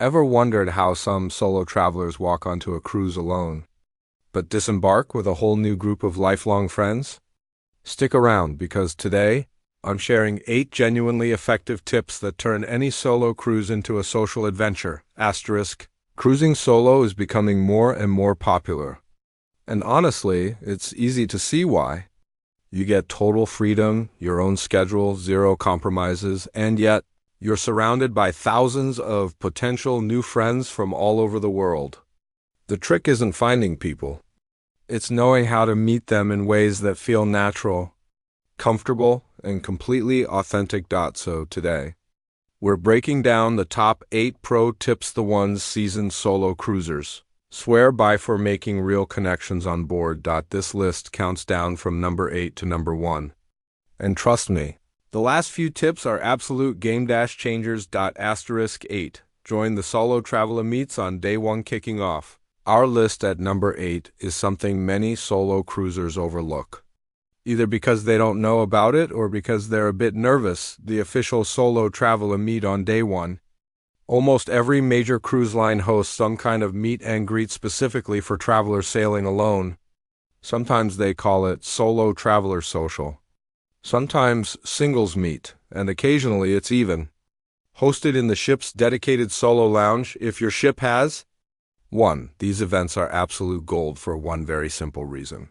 Ever wondered how some solo travelers walk onto a cruise alone, but disembark with a whole new group of lifelong friends? Stick around because today, I'm sharing 8 genuinely effective tips that turn any solo cruise into a social adventure. Asterisk. Cruising solo is becoming more and more popular. And honestly, it's easy to see why. You get total freedom, your own schedule, zero compromises, and yet, you're surrounded by thousands of potential new friends from all over the world. The trick isn't finding people. It's knowing how to meet them in ways that feel natural, comfortable, and completely authentic. So today, we're breaking down the top 8 pro tips the ones seasoned solo cruisers swear by for making real connections on board. This list counts down from number 8 to number 1. And trust me, the last few tips are absolute game-changers. Asterisk 8. Join the solo traveler meets on day 1 kicking off. Our list at number 8 is something many solo cruisers overlook. Either because they don't know about it or because they're a bit nervous. The official solo traveler meet on day 1. Almost every major cruise line hosts some kind of meet and greet specifically for travelers sailing alone. Sometimes they call it solo traveler social. Sometimes singles meet, and occasionally it's even hosted in the ship's dedicated solo lounge if your ship has 1. These events are absolute gold for one very simple reason.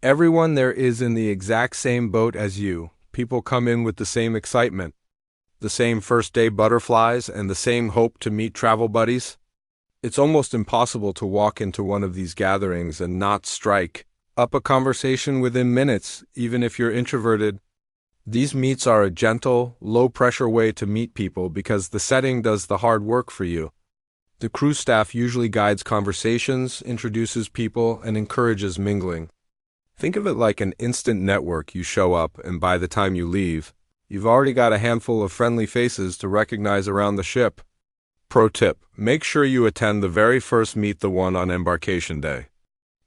Everyone there is in the exact same boat as you. People come in with the same excitement, the same first-day butterflies, and the same hope to meet travel buddies. It's almost impossible to walk into one of these gatherings and not strike up a conversation within minutes, even if you're introverted. These meets are a gentle, low-pressure way to meet people because the setting does the hard work for you. The cruise staff usually guides conversations, introduces people, and encourages mingling. Think of it like an instant network. You show up, and by the time you leave, you've already got a handful of friendly faces to recognize around the ship. Pro tip: make sure you attend the very first meet, the one on embarkation day.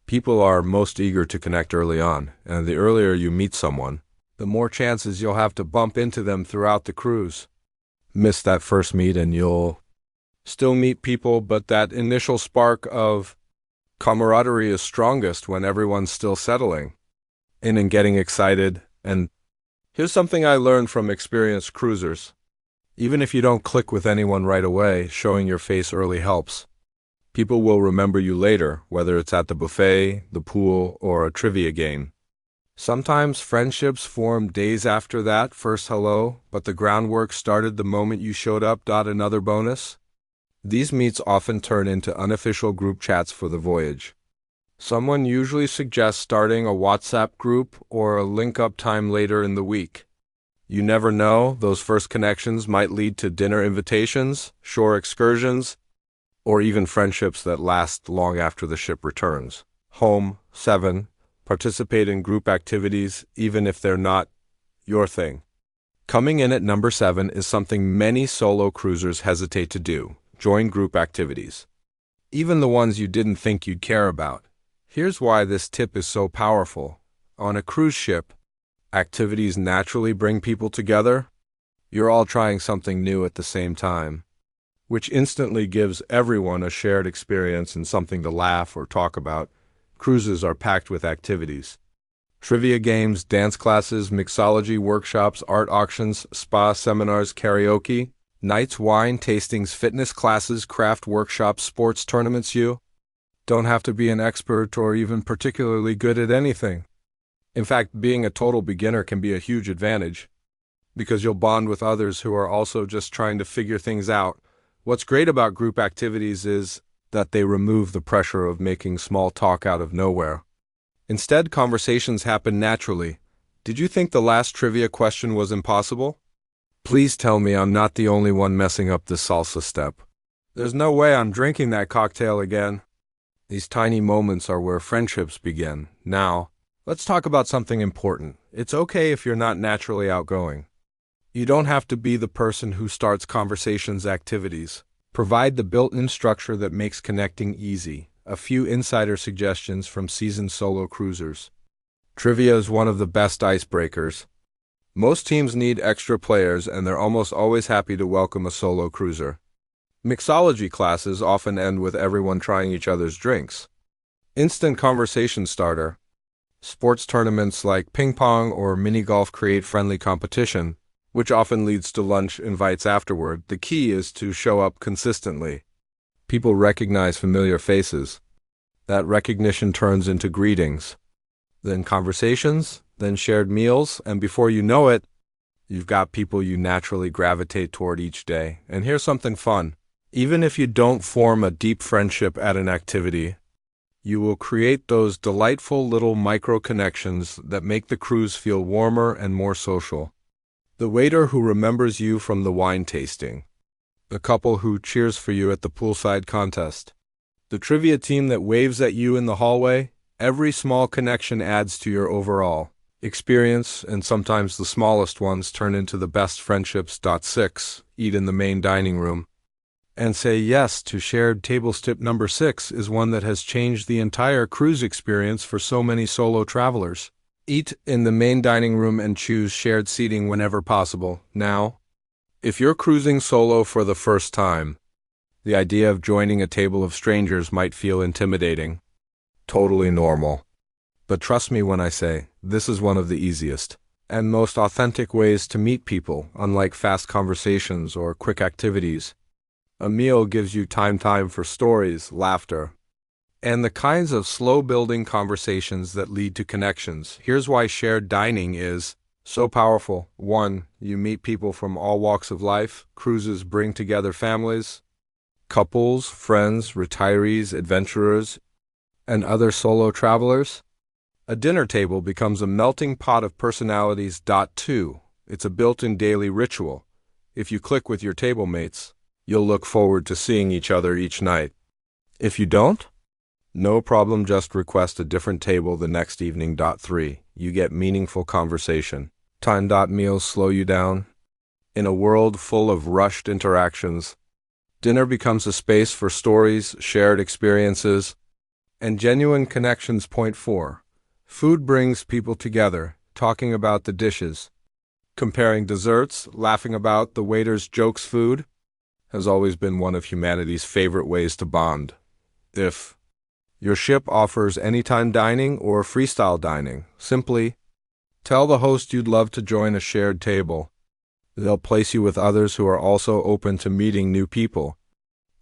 People are most eager to connect early on, and the earlier you meet someone, the more chances you'll have to bump into them throughout the cruise. Miss that first meet and you'll still meet people, but that initial spark of camaraderie is strongest when everyone's still settling in and getting excited. And here's something I learned from experienced cruisers. Even if you don't click with anyone right away, showing your face early helps. People will remember you later, whether it's at the buffet, the pool, or a trivia game. Sometimes friendships form days after that first hello, but the groundwork started the moment you showed up. Another bonus: these meets often turn into unofficial group chats for the voyage. Someone usually suggests starting a WhatsApp group or a link-up time later in the week. You never know, those first connections might lead to dinner invitations, shore excursions, or even friendships that last long after the ship returns home. 7. Participate in group activities, even if they're not your thing. Coming in at number 7 is something many solo cruisers hesitate to do: join group activities, even the ones you didn't think you'd care about. Here's why this tip is so powerful. On a cruise ship, activities naturally bring people together. You're all trying something new at the same time, which instantly gives everyone a shared experience and something to laugh or talk about. Cruises are packed with activities: trivia games, dance classes, mixology workshops, art auctions, spa seminars, karaoke nights, wine tastings, fitness classes, craft workshops, sports tournaments. You don't have to be an expert or even particularly good at anything. In fact, being a total beginner can be a huge advantage because you'll bond with others who are also just trying to figure things out. What's great about group activities is that they remove the pressure of making small talk out of nowhere. Instead, conversations happen naturally. Did you think the last trivia question was impossible? Please tell me I'm not the only one messing up this salsa step. There's no way I'm drinking that cocktail again. These tiny moments are where friendships begin. Now, let's talk about something important. It's okay if you're not naturally outgoing. You don't have to be the person who starts conversations. Activities provide the built-in structure that makes connecting easy. A few insider suggestions from seasoned solo cruisers. Trivia is one of the best icebreakers. Most teams need extra players, and they're almost always happy to welcome a solo cruiser. Mixology classes often end with everyone trying each other's drinks. Instant conversation starter. Sports tournaments like ping pong or mini golf create friendly competition, which often leads to lunch invites afterward. The key is to show up consistently. People recognize familiar faces. That recognition turns into greetings, then conversations, then shared meals, and before you know it, you've got people you naturally gravitate toward each day. And here's something fun. Even if you don't form a deep friendship at an activity, you will create those delightful little micro-connections that make the cruise feel warmer and more social. The waiter who remembers you from the wine tasting. The couple who cheers for you at the poolside contest. The trivia team that waves at you in the hallway. Every small connection adds to your overall experience, and sometimes the smallest ones turn into the best friendships. 6. Eat in the main dining room. And say yes to shared tables. Tip number 6 is one that has changed the entire cruise experience for so many solo travelers. Eat in the main dining room and choose shared seating whenever possible. Now, if you're cruising solo for the first time, the idea of joining a table of strangers might feel intimidating. Totally normal. But trust me when I say, this is one of the easiest and most authentic ways to meet people, unlike fast conversations or quick activities. A meal gives you time for stories, laughter, and the kinds of slow-building conversations that lead to connections. Here's why shared dining is so powerful. 1. You meet people from all walks of life. Cruises bring together families, couples, friends, retirees, adventurers, and other solo travelers. A dinner table becomes a melting pot of personalities. 2. It's a built-in daily ritual. If you click with your table mates, you'll look forward to seeing each other each night. If you don't, no problem, just request a different table the next evening. 3. You get meaningful conversation. Time. Meals slow you down. In a world full of rushed interactions, dinner becomes a space for stories, shared experiences, and genuine connections. 4. Food brings people together, talking about the dishes, comparing desserts, laughing about the waiter's jokes. Food has always been one of humanity's favorite ways to bond. If your ship offers anytime dining or freestyle dining, simply tell the host you'd love to join a shared table. They'll place you with others who are also open to meeting new people.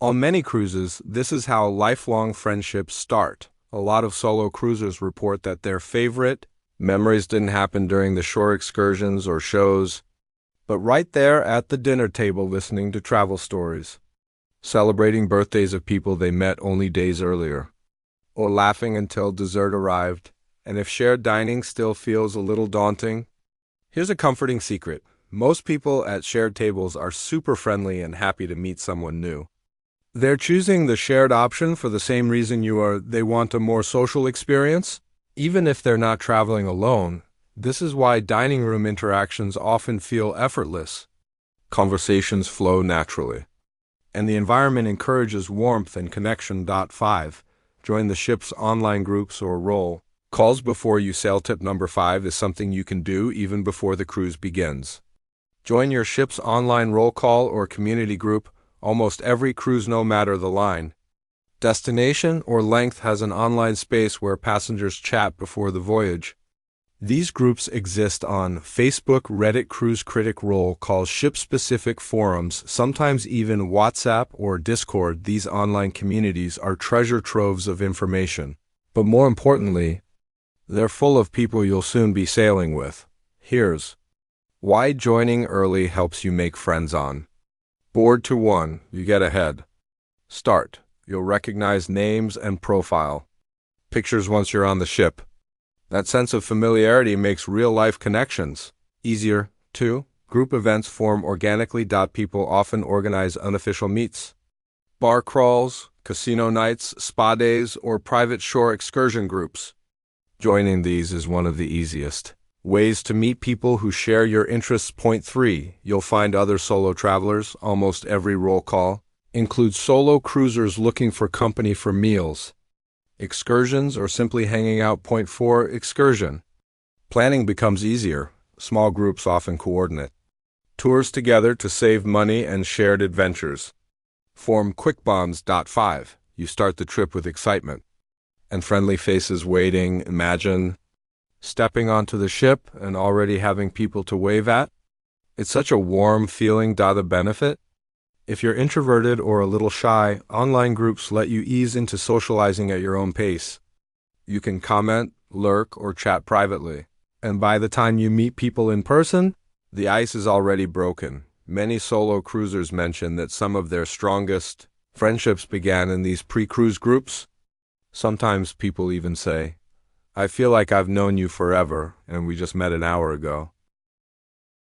On many cruises, this is how lifelong friendships start. A lot of solo cruisers report that their favorite memories didn't happen during the shore excursions or shows, but right there at the dinner table listening to travel stories, celebrating birthdays of people they met only days earlier, or laughing until dessert arrived. And if shared dining still feels a little daunting, here's a comforting secret. Most people at shared tables are super friendly and happy to meet someone new. They're choosing the shared option for the same reason you are. They want a more social experience, even if they're not traveling alone. This is why dining room interactions often feel effortless. Conversations flow naturally, and the environment encourages warmth and connection. 5. Join the ship's online groups or roll calls before you sail. Tip number 5 is something you can do even before the cruise begins. Join your ship's online roll call or community group. Almost every cruise, no matter the line, destination, or length, has an online space where passengers chat before the voyage. These groups exist on Facebook, Reddit, Cruise Critic roll calls, ship-specific forums, sometimes even WhatsApp or Discord. These online communities are treasure troves of information. But more importantly, they're full of people you'll soon be sailing with. Here's why joining early helps you make friends on board. 1. You get ahead start. You'll recognize names and profile pictures once you're on the ship. That sense of familiarity makes real-life connections easier. 2. Group events form organically. People often organize unofficial meets, bar crawls, casino nights, spa days, or private shore excursion groups. Joining these is one of the easiest ways to meet people who share your interests. 3. You'll find other solo travelers. Almost every roll call includes solo cruisers looking for company for meals, excursions, or simply hanging out. 4. Excursion planning becomes easier. Small groups often coordinate tours together to save money and shared adventures. Form quick bonds. 5. You start the trip with excitement and friendly faces waiting. Imagine stepping onto the ship and already having people to wave at. It's such a warm feeling. The benefit? If you're introverted or a little shy, online groups let you ease into socializing at your own pace. You can comment, lurk, or chat privately. And by the time you meet people in person, the ice is already broken. Many solo cruisers mention that some of their strongest friendships began in these pre-cruise groups. Sometimes people even say, "I feel like I've known you forever, and we just met an hour ago."